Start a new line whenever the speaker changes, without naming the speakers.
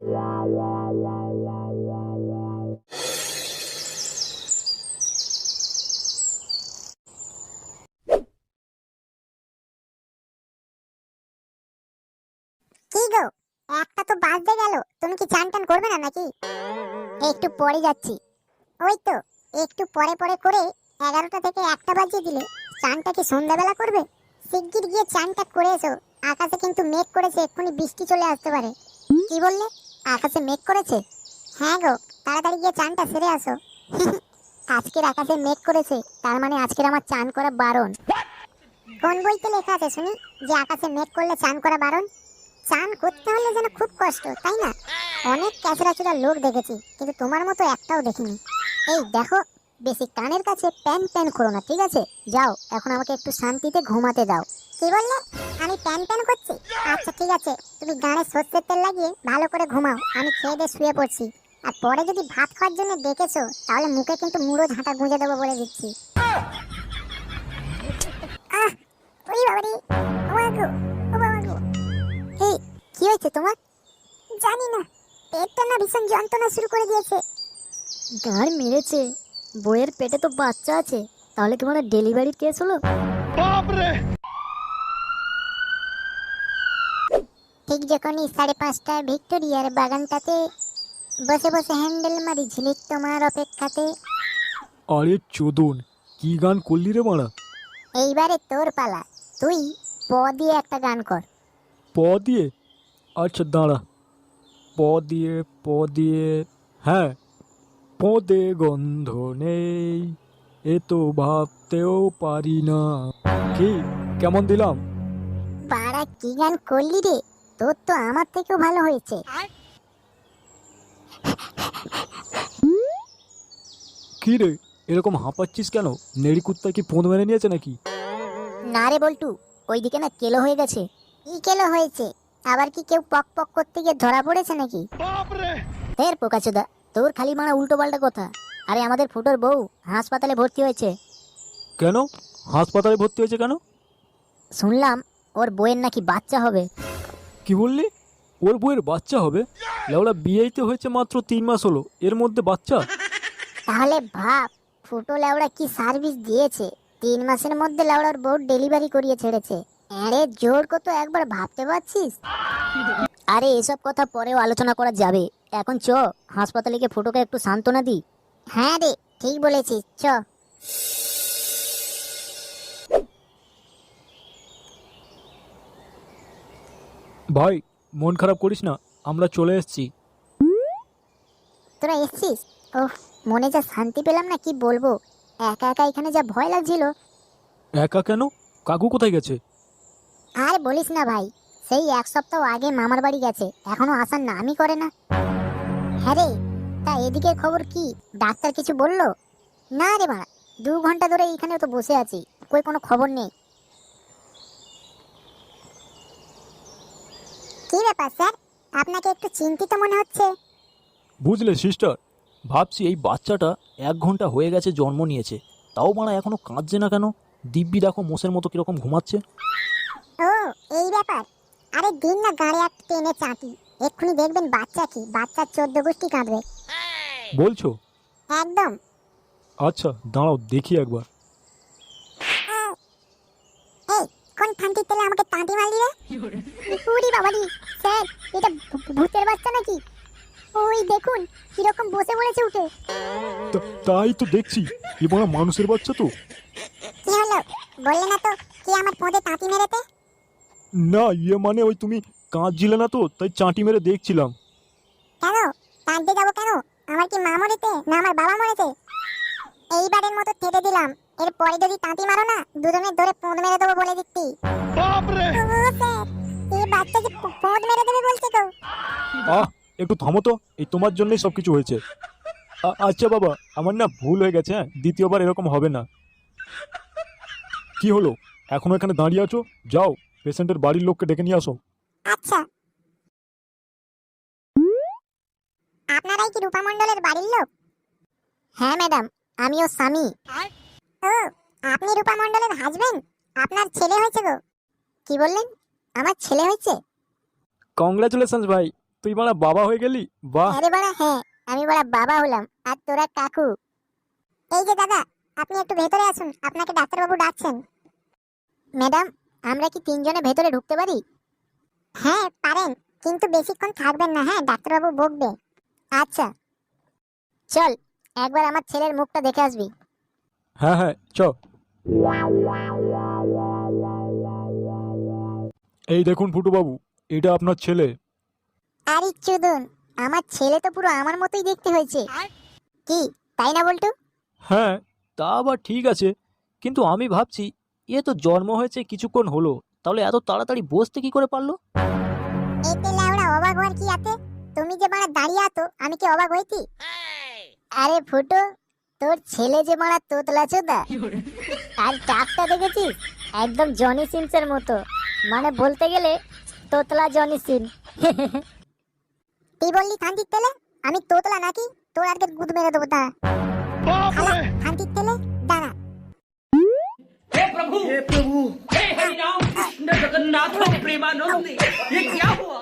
কি গো, একটা তো বাজতে গেল, তুমি কি চান টান করবে না নাকি? একটু পরে যাচ্ছি। ওই তো একটু পরে পরে করে 11টা থেকে 1টা বাজিয়ে দিলে চানটা কি সন্ধ্যাবেলা করবে? শিগগির গিয়ে চানটা করে এসো। আকাশে কিন্তু মেঘ করেছে, এক্ষুনি বৃষ্টি চলে আসতে পারে। কি বললে? আকাশে মেঘ করেছে? হ্যাঁ গো, তাড়াতাড়ি গিয়ে চানটা সেরে আসো। আজকের আকাশে মেঘ করেছে, তার মানে আজকের আমার চান করা বারণ। কোন বইতে লেখা আছে শুনি যে আকাশে মেঘ করলে চান করা বারণ? চান করতে হলে যেন খুব কষ্ট, তাই না? অনেক ক্যাচড়াচুরা লোক দেখেছি, কিন্তু তোমার মতো একটাও দেখিনি। এই দেখো, বেশি কানের কাছে প্যান প্যান করো না, ঠিক আছে? যাও, এখন আমাকে একটু শান্তিতে ঘুমাতে দাও। কি বললে? আমি প্যান প্যান করছি? আচ্ছা ঠিক আছে, তুমি গানে সর্ষের তেল লাগিয়ে ভালো করে ঘুমাও, আমি খেয়ে দিয়ে শুয়ে পড়ছি। আর পরে যদি ভাত খাওয়ার জন্য ডেকেছো, তাহলে মুখে কিন্তু মুড়ো ঝাঁটা গুঁজে দেবো বলে দিচ্ছি। আহ, ওই বাবারে, ও বাবা গো, ও বাবা গো। এই, কি হয়েছে তোমার? জানি না, পেটটা না ভীষণ যন্ত্রণা শুরু করে দিয়েছে।
গাড় মেরেছে? বইয়ের পেটে তো বাচ্চা আছে, তাহলে কি মানে ডেলিভারির কেস হলো?
ঠিক যখনই 5:30টায় ভিক্টোরিয়ার বাগানটাতে বসে বসে হ্যান্ডেল মারি ঝিলিক তোমার অপেক্ষাতে।
আরে চোদন, কি গান করলি রে মারা?
এইবারে তোর পালা, তুই প দিয়ে একটা গান কর।
প দিয়ে? আচ্ছা দাঁড়া। প দিয়ে, প দিয়ে, হ্যাঁ। পদে গন্ধ নেই, এ তো ভাবতেও পারি না। কি, কেমন দিলাম?
পাড়া কি গান করলি রে, তোর তো আমার থেকেও ভালো হয়েছে।
কি রে, এরকম হাঁপাচ্ছিস কেন? নেড়ি কুত্তা কি পোঁদ মেরে নিয়েছে নাকি?
না রে বল্টু, ওইদিকে না কেলো হয়ে গেছে।
কি কেলো হয়েছে? আবার কি কেউ পক পক করতে গিয়ে ধরা পড়েছে নাকি?
ফের পোকাচোদা, তোর খালি মারা উল্টো পাল্টা কথা। আরে আমাদের ফুটোর বউ হাসপাতালে ভর্তি হয়েছে।
কেন? হাসপাতালে ভর্তি হয়েছে কেন?
শুনলাম ওর বউয়ের নাকি বাচ্চা হবে।
কি বললি? ওর বউয়ের বাচ্চা হবে? লেওড়া বিয়েতে হয়েছে মাত্র 3 মাস হলো, এর মধ্যে বাচ্চা?
তাহলে ভাব, ফুটো লেওড়া কি সার্ভিস দিয়েছে। 3 মাসের মধ্যে লেওড়ার বউ ডেলিভারি করিয়ে ছেড়েছে। আরে জোর কত একবার ভাবতে পারছিস?
আরে এসব কথা পরেও আলোচনা করা যাবে, এখন চ হাসপাতালে গিয়ে ফুটোকে একটু সান্ত্বনা দি।
হ্যাঁ রে, ঠিক বলেছিস, চ।
ভাই, মন খারাপ করিস না, আমরা চলে এসেছি।
তোরা এসছিস? ওহ, মনে যা শান্তি পেলাম না কি বলবো। একা একা এখানে যা ভয় লাগছিল।
একা কেন? কাকু কোথায় গেছে?
আর বলিস না ভাই, সেই 1 সপ্তাহ আগে মামার বাড়ি গেছে, এখনো আসার নামই করে না। হ্যাঁ রে, তা এদিকে খবর কি? ডাক্তার কিছু বললো? না রে বাড়া, 2 ঘন্টা ধরে এইখানে তো বসে আছি, কই কোনো খবর নেই। কি ব্যাপার স্যার, আপনাকে একটু চিন্তিত মনে হচ্ছে।
বুঝলে সিস্টার, ভাবছি এই বাচ্চাটা 1 ঘন্টা হয়ে গেছে জন্ম নিয়েছে, তাও মারা এখনো কাঁদছে না কেন? দিব্যি দেখো মোষের মতো কিরকম ঘুমাচ্ছে।
ও, এই ব্যাপার। আরে দিন না গাড়ি এক টেনে চাটি, এক্ষুনি দেখবেন বাচ্চা কি, বাচ্চার 14 গোষ্ঠী কাঁদবে।
বলছো?
একদম।
আচ্ছা দাঁড়াও দেখি একবার।
এই, কোন ফান্তির তেলে আমাকে তাঁতি মারলি রে? উরি বাবারি, স্যার, এটা ভূতের বাচ্চা নাকি? ওই দেখুন কিরকম বসে পড়েছে উঠে।
তাই তো দেখছি, এবার মানুষের বাচ্চা তো।
কি হলো, বললে না তো কি আমার পদে তাঁতি মেরেতে?
না ইয়ে মানে ওই তুমি কাঁদছিলে না তো, তাই চাঁটি মেরে দেখছিলাম।
কেন কাঁদতে যাবো কেন? আমার কি মা মরেছে না আমার বাবা মরেছে? এইবারের মতো ছেড়ে দিলাম, এরপরে যদি তাঁতি মারো না, দুজনের ধরে পোঁদ মেরে দেবো বলে দিচ্ছি। ও স্যার, এই বাচ্চা কি পোঁদ মেরে দেবে বলছে তো?
আহ, একটু থামো তো, এই তোমার জন্যই সব কিছু হয়েছে। আচ্ছা বাবা, আমার না ভুল হয়ে গেছে, হ্যাঁ, দ্বিতীয়বার এরকম হবে না। কি হলো, এখনো এখানে দাঁড়িয়ে আছো? যাও, পেশেন্টের বাড়ির লোককে ডেকে নিয়ে আসো।
আচ্ছা। আপনারাই কি রূপা মণ্ডলের বাড়ির লোক?
হ্যাঁ ম্যাডাম, আমি ওর স্বামী।
ও, আপনি রূপা মণ্ডলের হাজবেন্ড? আপনার ছেলে হয়েছে গো।
কি বললেন? আমার ছেলে হয়েছে?
কংগ্রাচুলেশনস ভাই, তুই বাড়া বাবা হয়ে গেলি, বাহ।
আরে বাড়া হ্যাঁ, আমি বাড়া বাবা হলাম আর তোরা কাকু। এই যে দাদা, আপনি একটু ভেতরে আসুন, আপনাকে ডাক্তারবাবু ডাকছেন। ম্যাডাম, আমরা কি তিনজনে ভেতরে ঢুকতে পারি? হ্যাঁ পারেন, কিন্তু বেশিক্ষণ থাকবেন না, হ্যাঁ ডাক্তারবাবু বকবে। আচ্ছা চল, একবার আমার ছেলের মুখটা দেখে আসবি।
হ্যাঁ হ্যাঁ চ। এই দেখুন ফুটু বাবু, এটা আপনার ছেলে।
আরে চুদন, আমার ছেলে তো পুরো আমার মতোই দেখতে হয়েছে। কি তাই না বলটু?
হ্যাঁ, তা আবার ঠিক আছে, কিন্তু আমি ভাবছি এ তো জন্ম হয়েছে কিছুক্ষণ হলো, তাহলে এত তাড়াতাড়ি বসতে কি করে পারলো?
এতে লাউড়া অবাক হওয়ার কি আছে? তুমি যে মারা দাঁড়িয়ে আতো, আমি কি অবাক হইতি? আরে ফুটো, তোর ছেলে যে মারা তোতলা চোদা, আর টাকটা দেখেছিস একদম জনি সিনসের মতো, মানে বলতে গেলে তোতলা জনি সিন। তুই বললি থানতির তেলে, আমি তোতলা নাকি? তোর আজকে গুদ মেরে দেবো, দাঁড়া। থানতির তেলে দাঁড়া।
हे प्रभु हे हरि राम कृष्ण जगन्नाथ प्रेमानंद ये क्या हुआ